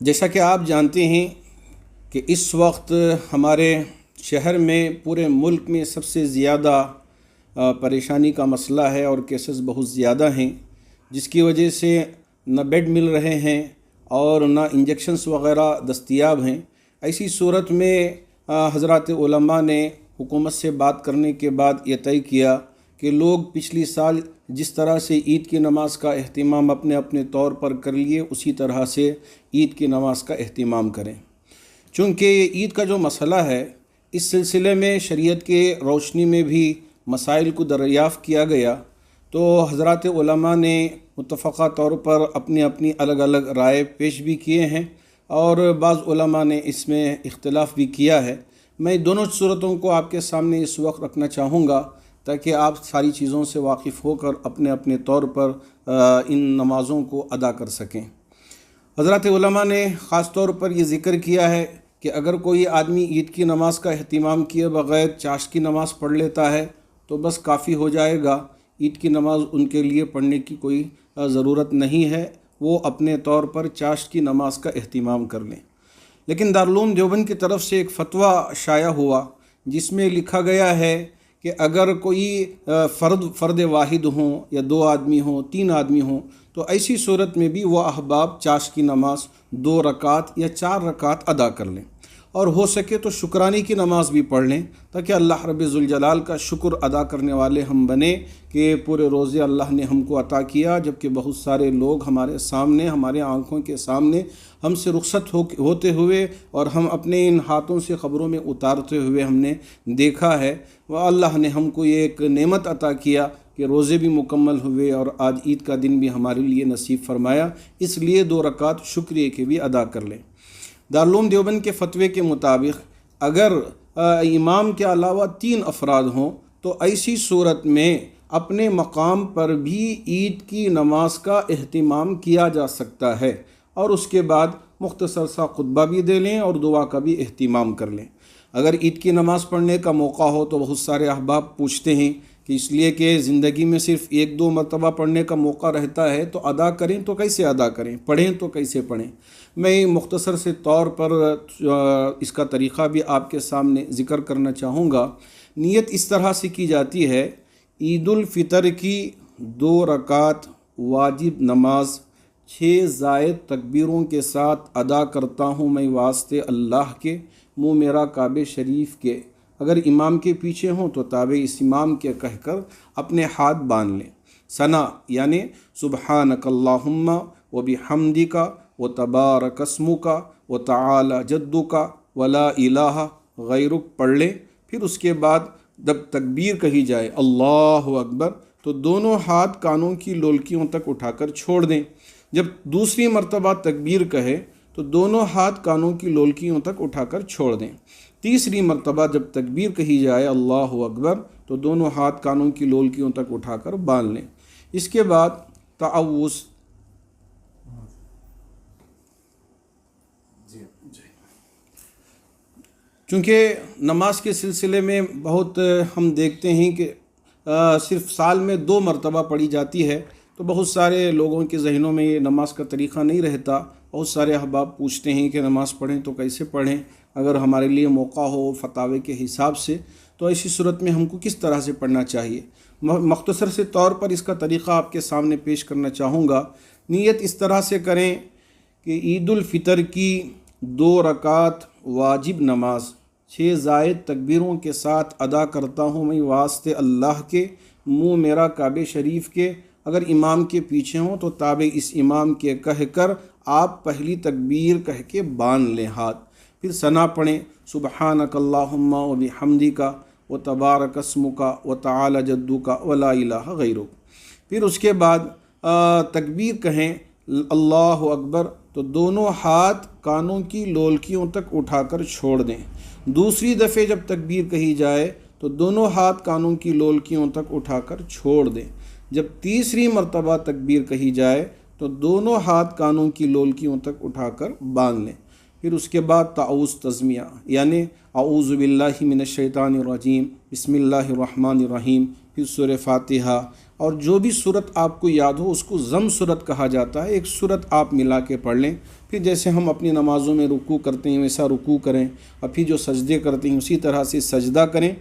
جیسا کہ آپ جانتے ہیں کہ اس وقت ہمارے شہر میں پورے ملک میں سب سے زیادہ پریشانی کا مسئلہ ہے اور کیسز بہت زیادہ ہیں، جس کی وجہ سے نہ بیڈ مل رہے ہیں اور نہ انجیکشنز وغیرہ دستیاب ہیں۔ ایسی صورت میں حضرات علماء نے حکومت سے بات کرنے کے بعد یہ طے کیا کہ لوگ پچھلی سال جس طرح سے عید کی نماز کا اہتمام اپنے اپنے طور پر کر لیے، اسی طرح سے عید کی نماز کا اہتمام کریں۔ چونکہ یہ عید کا جو مسئلہ ہے، اس سلسلے میں شریعت کے روشنی میں بھی مسائل کو دریافت کیا گیا، تو حضرات علماء نے متفقہ طور پر اپنی اپنی الگ الگ رائے پیش بھی کیے ہیں، اور بعض علماء نے اس میں اختلاف بھی کیا ہے۔ میں دونوں صورتوں کو آپ کے سامنے اس وقت رکھنا چاہوں گا تاکہ آپ ساری چیزوں سے واقف ہو کر اپنے اپنے طور پر ان نمازوں کو ادا کر سکیں۔ حضرات علماء نے خاص طور پر یہ ذکر کیا ہے کہ اگر کوئی آدمی عید کی نماز کا اہتمام کیے بغیر چاشت کی نماز پڑھ لیتا ہے تو بس کافی ہو جائے گا، عید کی نماز ان کے لیے پڑھنے کی کوئی ضرورت نہیں ہے، وہ اپنے طور پر چاشت کی نماز کا اہتمام کر لیں۔ لیکن دارالعلوم دیوبند کی طرف سے ایک فتویٰ شائع ہوا جس میں لکھا گیا ہے کہ اگر کوئی فرد واحد ہوں یا 2 آدمی ہوں، 3 آدمی ہوں، تو ایسی صورت میں بھی وہ احباب چاشت کی نماز 2 رکعت یا 4 رکعت ادا کر لیں، اور ہو سکے تو شکرانے کی نماز بھی پڑھ لیں تاکہ اللہ رب ذوالجلال کا شکر ادا کرنے والے ہم بنیں کہ پورے روزے اللہ نے ہم کو عطا کیا، جبکہ بہت سارے لوگ ہمارے سامنے، ہمارے آنکھوں کے سامنے ہم سے رخصت ہوتے ہوئے اور ہم اپنے ان ہاتھوں سے قبروں میں اتارتے ہوئے ہم نے دیکھا ہے۔ وہ اللہ نے ہم کو یہ ایک نعمت عطا کیا کہ روزے بھی مکمل ہوئے اور آج عید کا دن بھی ہمارے لیے نصیب فرمایا، اس لیے 2 رکعت شکریہ کے بھی ادا کر لیں۔ دارالعلوم دیوبند کے فتوے کے مطابق اگر امام کے علاوہ 3 افراد ہوں تو ایسی صورت میں اپنے مقام پر بھی عید کی نماز کا اہتمام کیا جا سکتا ہے، اور اس کے بعد مختصر سا خطبہ بھی دے لیں اور دعا کا بھی اہتمام کر لیں۔ اگر عید کی نماز پڑھنے کا موقع ہو تو بہت سارے احباب پوچھتے ہیں کہ اس لیے کہ زندگی میں صرف 1-2 مرتبہ پڑھنے کا موقع رہتا ہے تو ادا کریں تو کیسے ادا کریں، پڑھیں تو کیسے پڑھیں۔ میں مختصر سے طور پر اس کا طریقہ بھی آپ کے سامنے ذکر کرنا چاہوں گا۔ نیت اس طرح سے کی جاتی ہے: عید الفطر کی 2 رکعت واجب نماز 6 زائد تکبیروں کے ساتھ ادا کرتا ہوں میں واسطے اللہ کے، منہ میرا کعبے شریف کے۔ اگر امام کے پیچھے ہوں تو تابع اس امام کے کہہ کر اپنے ہاتھ باندھ لیں۔ ثنا یعنی سبحانک اللہم و بحمدک و تبارک اسمک و تعالی جدک ولا الہ غیرک پڑھ لیں۔ پھر اس کے بعد جب تکبیر کہی جائے اللہ اکبر تو دونوں ہاتھ کانوں کی لولکیوں تک اٹھا کر چھوڑ دیں۔ جب دوسری مرتبہ تکبیر کہے تو دونوں ہاتھ کانوں کی لولکیوں تک اٹھا کر چھوڑ دیں۔ تیسری مرتبہ جب تکبیر کہی جائے اللہ اکبر تو دونوں ہاتھ کانوں کی لولکیوں تک اٹھا کر باندھ لیں۔ اس کے بعد تعوذ چونکہ نماز کے سلسلے میں بہت ہم دیکھتے ہیں کہ صرف سال میں 2 مرتبہ پڑھی جاتی ہے، تو بہت سارے لوگوں کے ذہنوں میں یہ نماز کا طریقہ نہیں رہتا۔ بہت سارے احباب پوچھتے ہیں کہ نماز پڑھیں تو کیسے پڑھیں، اگر ہمارے لیے موقع ہو فتاوی کے حساب سے تو ایسی صورت میں ہم کو کس طرح سے پڑھنا چاہیے۔ مختصر سے طور پر اس کا طریقہ آپ کے سامنے پیش کرنا چاہوں گا۔ نیت اس طرح سے کریں کہ عید الفطر کی 2 رکعت واجب نماز 6 زائد تکبیروں کے ساتھ ادا کرتا ہوں میں واسطے اللہ کے، منہ میرا کعبے شریف کے۔ اگر امام کے پیچھے ہوں تو تابع اس امام کے کہہ کر آپ پہلی تکبیر کہہ کے باندھ لیں ہاتھ، پھر ثنا پڑھیں سبحانک اللہم و بحمدک و تبارک اسمک و تعالی جدک ولا الہ غیرک۔ پھر اس کے بعد تکبیر کہیں اللہ اکبر تو دونوں ہاتھ کانوں کی لولکیوں تک اٹھا کر چھوڑ دیں۔ دوسری دفعہ جب تکبیر کہی جائے تو دونوں ہاتھ کانوں کی لولکیوں تک اٹھا کر چھوڑ دیں۔ جب تیسری مرتبہ تکبیر کہی جائے تو دونوں ہاتھ کانوں کی لولکیوں تک اٹھا کر باندھ لیں۔ پھر اس کے بعد تعوذ تسمیہ یعنی اعوذ باللہ من الشیطان الرجیم، بسم اللہ الرحمن الرحیم، پھر سورہ فاتحہ، اور جو بھی صورت آپ کو یاد ہو اس کو ضم صورت کہا جاتا ہے، ایک صورت آپ ملا کے پڑھ لیں۔ پھر جیسے ہم اپنی نمازوں میں رکوع کرتے ہیں ویسا رکوع کریں، اور پھر جو سجدے کرتے ہیں اسی طرح سے سجدہ کریں۔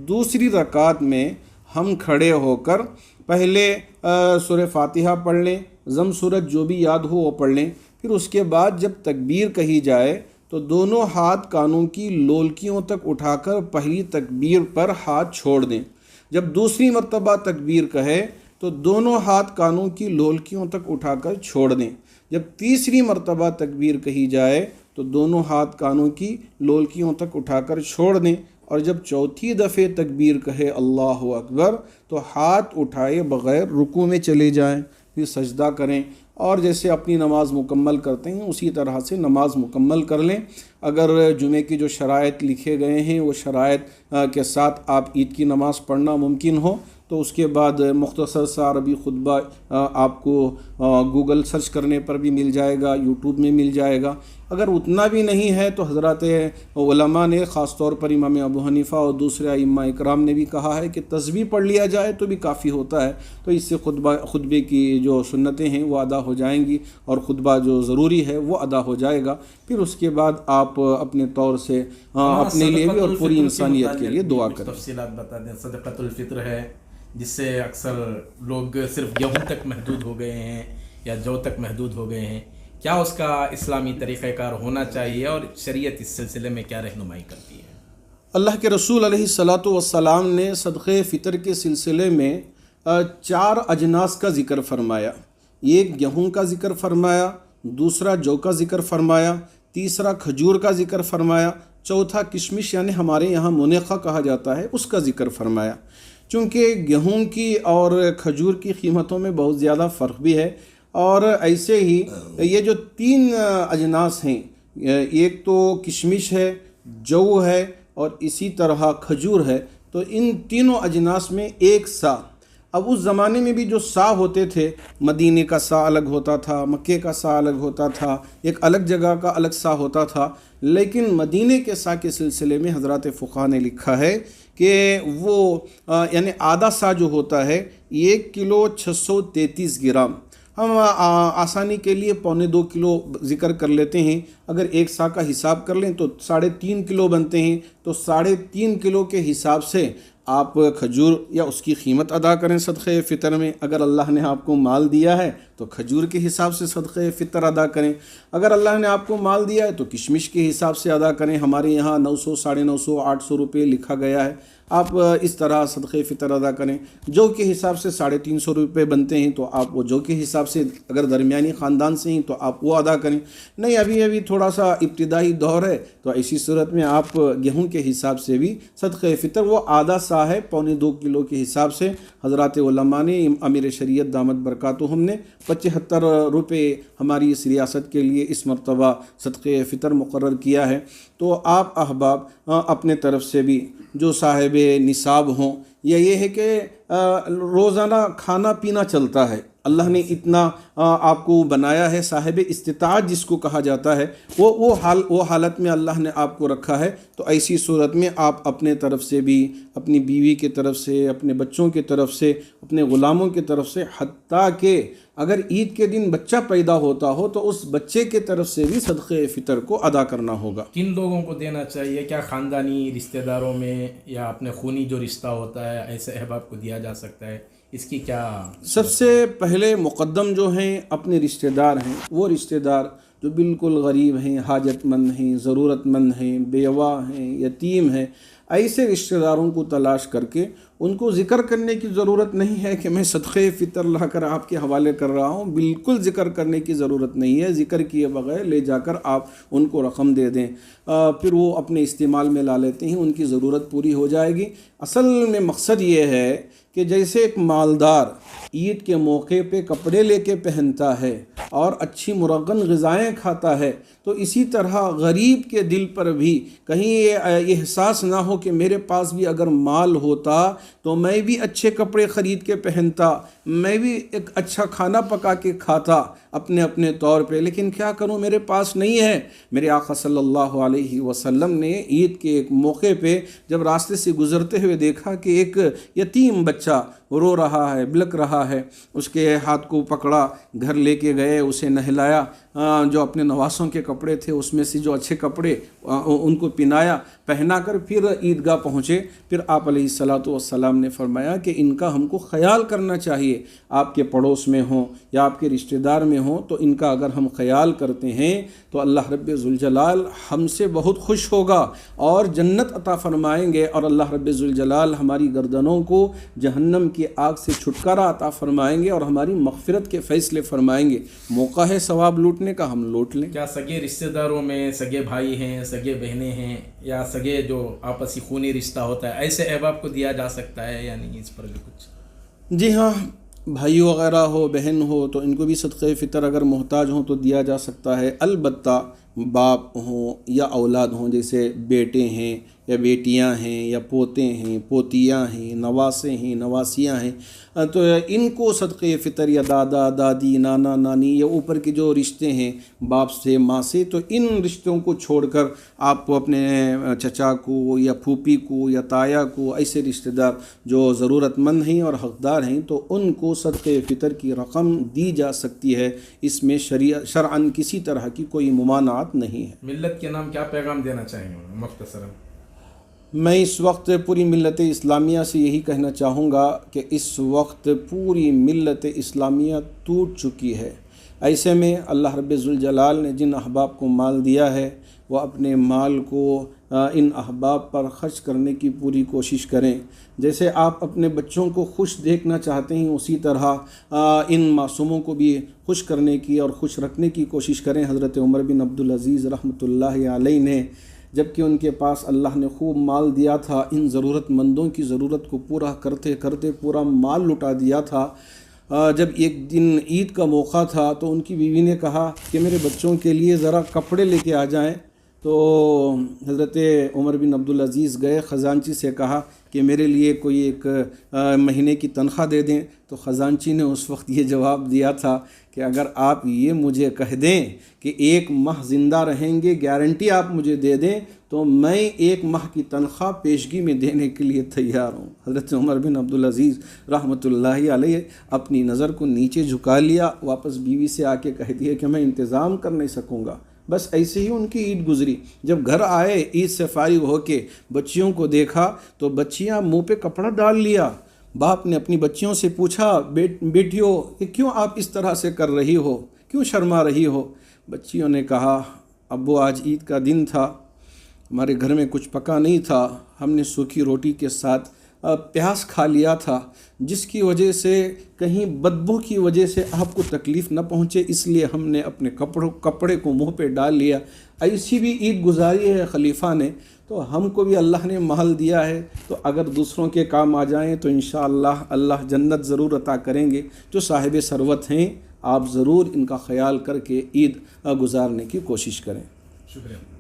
دوسری رکعت میں ہم کھڑے ہو کر پہلے سورہ فاتحہ پڑھ لیں، ضم صورت جو بھی یاد ہو وہ پڑھ لیں۔ پھر اس کے بعد جب تکبیر کہی جائے تو دونوں ہاتھ کانوں کی لولکیوں تک اٹھا کر پہلی تکبیر پر ہاتھ چھوڑ دیں۔ جب دوسری مرتبہ تکبیر کہے تو دونوں ہاتھ کانوں کی لولکیوں تک اٹھا کر چھوڑ دیں۔ جب تیسری مرتبہ تکبیر کہی جائے تو دونوں ہاتھ کانوں کی لولکیوں تک اٹھا کر چھوڑ دیں، اور جب چوتھی دفعہ تکبیر کہے اللہ اکبر تو ہاتھ اٹھائے بغیر رکوع میں چلے جائیں، پھر سجدہ کریں، اور جیسے اپنی نماز مکمل کرتے ہیں اسی طرح سے نماز مکمل کر لیں۔ اگر جمعے کی جو شرائط لکھے گئے ہیں وہ شرائط کے ساتھ آپ عید کی نماز پڑھنا ممکن ہو تو اس کے بعد مختصر سا عربی خطبہ آپ کو گوگل سرچ کرنے پر بھی مل جائے گا، یوٹیوب میں مل جائے گا۔ اگر اتنا بھی نہیں ہے تو حضرات علماء نے، خاص طور پر امام ابو حنیفہ اور دوسرے ائمہ اکرام نے بھی کہا ہے کہ تسبیح پڑھ لیا جائے تو بھی کافی ہوتا ہے، تو اس سے خطبے کی جو سنتیں ہیں وہ ادا ہو جائیں گی، اور خطبہ جو ضروری ہے وہ ادا ہو جائے گا۔ پھر اس کے بعد آپ اپنے طور سے اپنے لیے بھی اور پوری انسانیت کے لیے دعا کریں۔ تفصیلات بتا دیں۔ صدقۃ الفطر ہے جس سے اکثر لوگ صرف گیہوں تک محدود ہو گئے ہیں یا جو تک محدود ہو گئے ہیں، کیا اس کا اسلامی طریقہ کار ہونا چاہیے اور شریعت اس سلسلے میں کیا رہنمائی کرتی ہے؟ اللہ کے رسول علیہ الصلاۃ والسلام نے صدقہ فطر کے سلسلے میں 4 اجناس کا ذکر فرمایا۔ ایک گیہوں کا ذکر فرمایا، دوسرا جو کا ذکر فرمایا، تیسرا کھجور کا ذکر فرمایا، چوتھا کشمش یعنی ہمارے یہاں منیخہ کہا جاتا ہے اس کا ذکر فرمایا۔ چونکہ گیہوں کی اور کھجور کی قیمتوں میں بہت زیادہ فرق بھی ہے، اور ایسے ہی یہ جو 3 اجناس ہیں، ایک تو کشمش ہے، جو ہے، اور اسی طرح کھجور ہے، تو ان تینوں اجناس میں ایک سا۔ اب اس زمانے میں بھی جو سا ہوتے تھے، مدینے کا سا الگ ہوتا تھا، مکے کا سا الگ ہوتا تھا، ایک الگ جگہ کا الگ سا ہوتا تھا، لیکن مدینے کے سا کے سلسلے میں حضرات فقہا نے لکھا ہے کہ وہ یعنی آدھا سا جو ہوتا ہے 1 کلو 633 گرام، ہم آسانی کے لیے 1.25 کلو ذکر کر لیتے ہیں۔ اگر ایک سا کا حساب کر لیں تو 3.5 کلو بنتے ہیں، تو 3.5 کلو کے حساب سے آپ کھجور یا اس کی قیمت ادا کریں صدقہ فطر میں۔ اگر اللہ نے آپ کو مال دیا ہے تو کھجور کے حساب سے صدقہ فطر ادا کریں، اگر اللہ نے آپ کو مال دیا ہے تو کشمش کے حساب سے ادا کریں۔ ہمارے یہاں 900، 950، 800 روپے لکھا گیا ہے، آپ اس طرح صدقہ فطر ادا کریں۔ جو کے حساب سے 350 روپے بنتے ہیں تو آپ وہ جو کے حساب سے، اگر درمیانی خاندان سے ہیں تو آپ وہ ادا کریں۔ نہیں ابھی تھوڑا سا ابتدائی دور ہے تو ایسی صورت میں آپ گیہوں کے حساب سے بھی صدقہ فطر وہ آدھا سا ہے 1.25 کلو کے حساب سے حضرات علماء نے، امیر شریعت دامت برکاتہم نے 75 روپے ہماری اس ریاست کے لیے اس مرتبہ صدقہ فطر مقرر کیا ہے۔ تو آپ احباب اپنے طرف سے بھی جو صاحب نصاب ہوں، یا یہ ہے کہ روزانہ کھانا پینا چلتا ہے، اللہ نے اتنا آپ کو بنایا ہے، صاحب استطاعت جس کو کہا جاتا ہے، وہ حالت میں اللہ نے آپ کو رکھا ہے، تو ایسی صورت میں آپ اپنے طرف سے بھی، اپنی بیوی کی طرف سے، اپنے بچوں کی طرف سے، اپنے غلاموں کی طرف سے، حتیٰ کہ اگر عید کے دن بچہ پیدا ہوتا ہو تو اس بچے کی طرف سے بھی صدقہ فطر کو ادا کرنا ہوگا۔ کن لوگوں کو دینا چاہیے؟ کیا خاندانی رشتہ داروں میں یا اپنے خونی جو رشتہ ہوتا ہے ایسے احباب کو دیا جا سکتا ہے؟ اس کی کیا؟ سب سے پہلے مقدم جو ہیں اپنے رشتہ دار ہیں، وہ رشتہ دار جو بالکل غریب ہیں، حاجت مند ہیں، ضرورت مند ہیں، بیوہ ہیں، یتیم ہیں، ایسے رشتہ داروں کو تلاش کر کے ان کو ذکر کرنے کی ضرورت نہیں ہے کہ میں صدقہ فطر لا کر آپ کے حوالے کر رہا ہوں، بالکل ذکر کرنے کی ضرورت نہیں ہے۔ ذکر کیے بغیر لے جا کر آپ ان کو رقم دے دیں، پھر وہ اپنے استعمال میں لا لیتے ہیں، ان کی ضرورت پوری ہو جائے گی۔ اصل میں مقصد یہ ہے کہ جیسے ایک مالدار عید کے موقع پہ کپڑے لے کے پہنتا ہے اور اچھی مرغن غذائیں کھاتا ہے، تو تو اسی طرح غریب کے دل پر بھی کہیں یہ احساس نہ ہو کہ میرے پاس بھی اگر مال ہوتا تو میں بھی اچھے کپڑے خرید کے پہنتا، میں بھی ایک اچھا کھانا پکا کے کھاتا اپنے طور پہ، لیکن کیا کروں میرے پاس نہیں ہے۔ میرے آقا صلی اللہ علیہ وسلم نے عید کے ایک موقع پہ جب راستے سے گزرتے ہوئے دیکھا کہ ایک یتیم بچہ رو رہا ہے، بلک رہا ہے، اس کے ہاتھ کو پکڑا، گھر لے کے گئے، اسے نہلایا، جو اپنے نواسوں کے کپڑے تھے اس میں سے جو اچھے کپڑے ان کو پہنا کر پھر عیدگاہ پہنچے۔ پھر آپ علیہ الصلاۃ والسلام نے فرمایا کہ ان کا ہم کو خیال کرنا چاہیے، آپ کے پڑوس میں ہوں یا آپ کے رشتہ دار میں ہوں تو ان کا اگر ہم خیال کرتے ہیں تو اللہ رب ذوالجلال ہم سے بہت خوش ہوگا اور جنت عطا فرمائیں گے، اور اللہ رب ذوالجلال ہماری گردنوں کو جہنم کی آگ سے چھٹکارا عطا فرمائیں گے اور ہماری مغفرت کے فیصلے فرمائیں گے۔ موقع ہے ثواب لوٹنے کا، ہم لوٹ لیں۔ کیا سگے رشتہ داروں میں سگے بھائی ہیں، سگے بہنیں ہیں، یا سگے جو آپسی خونی رشتہ ہوتا ہے، ایسے احباب کو دیا جا سکتا ہے یا نہیں؟ اس پر بھی کچھ؟ جی ہاں، بھائی وغیرہ ہو، بہن ہو تو ان کو بھی صدقہ فطر اگر محتاج ہوں تو دیا جا سکتا ہے۔ البتہ باپ ہوں یا اولاد ہوں، جیسے بیٹے ہیں یا بیٹیاں ہیں یا پوتے ہیں، پوتیاں ہیں، نواسے ہیں، نواسیاں ہیں، تو ان کو صدقہ فطر یا دادا دادی، نانا نانی یا اوپر کے جو رشتے ہیں باپ سے ماں سے، تو ان رشتوں کو چھوڑ کر آپ اپنے چچا کو یا پھوپھی کو یا تایا کو، ایسے رشتہ دار جو ضرورت مند ہیں اور حقدار ہیں، تو ان کو صدقہ فطر کی رقم دی جا سکتی ہے۔ اس میں شرعاً کسی طرح کی کوئی ممانعت نہیں ہے۔ ملت کے نام کیا پیغام دینا چاہیں گے مختصراً؟ میں اس وقت پوری ملت اسلامیہ سے یہی کہنا چاہوں گا کہ اس وقت پوری ملت اسلامیہ ٹوٹ چکی ہے۔ ایسے میں اللہ رب ذوالجلال نے جن احباب کو مال دیا ہے وہ اپنے مال کو ان احباب پر خرچ کرنے کی پوری کوشش کریں۔ جیسے آپ اپنے بچوں کو خوش دیکھنا چاہتے ہیں، اسی طرح ان معصوموں کو بھی خوش کرنے کی اور خوش رکھنے کی کوشش کریں۔ حضرت عمر بن عبدالعزیز رحمۃ اللہ علیہ نے جبکہ ان کے پاس اللہ نے خوب مال دیا تھا، ان ضرورت مندوں کی ضرورت کو پورا کرتے کرتے پورا مال لٹا دیا تھا۔ جب ایک دن عید کا موقع تھا تو ان کی بیوی نے کہا کہ میرے بچوں کے لیے ذرا کپڑے لے کے آ جائیں، تو حضرت عمر بن عبدالعزیز گئے، خزانچی سے کہا کہ میرے لیے کوئی ایک مہینے کی تنخواہ دے دیں، تو خزانچی نے اس وقت یہ جواب دیا تھا کہ اگر آپ یہ مجھے کہہ دیں کہ ایک ماہ زندہ رہیں گے، گارنٹی آپ مجھے دے دیں، تو میں ایک ماہ کی تنخواہ پیشگی میں دینے کے لیے تیار ہوں۔ حضرت عمر بن عبدالعزیز رحمۃ اللہ علیہ اپنی نظر کو نیچے جھکا لیا، واپس بیوی سے آ کے کہہ دیا کہ میں انتظام کر نہیں سکوں گا۔ بس ایسے ہی ان کی عید گزری۔ جب گھر آئے عید سے فارغ ہو کے بچیوں کو دیکھا تو بچیاں منہ پہ کپڑا ڈال لیا۔ باپ نے اپنی بچیوں سے پوچھا، بیٹیوں کہ کیوں آپ اس طرح سے کر رہی ہو، کیوں شرما رہی ہو؟ بچیوں نے کہا، ابو آج عید کا دن تھا، ہمارے گھر میں کچھ پکا نہیں تھا، ہم نے سوکھی روٹی کے ساتھ پیاز کھا لیا تھا، جس کی وجہ سے کہیں بدبو کی وجہ سے آپ کو تکلیف نہ پہنچے، اس لیے ہم نے اپنے کپڑے کو منہ پہ ڈال لیا۔ ایسی بھی عید گزاری ہے خلیفہ نے، تو ہم کو بھی اللہ نے مال دیا ہے، تو اگر دوسروں کے کام آ جائیں تو انشاءاللہ اللہ جنت ضرور عطا کریں گے۔ جو صاحب ثروت ہیں آپ ضرور ان کا خیال کر کے عید گزارنے کی کوشش کریں۔ شکریہ۔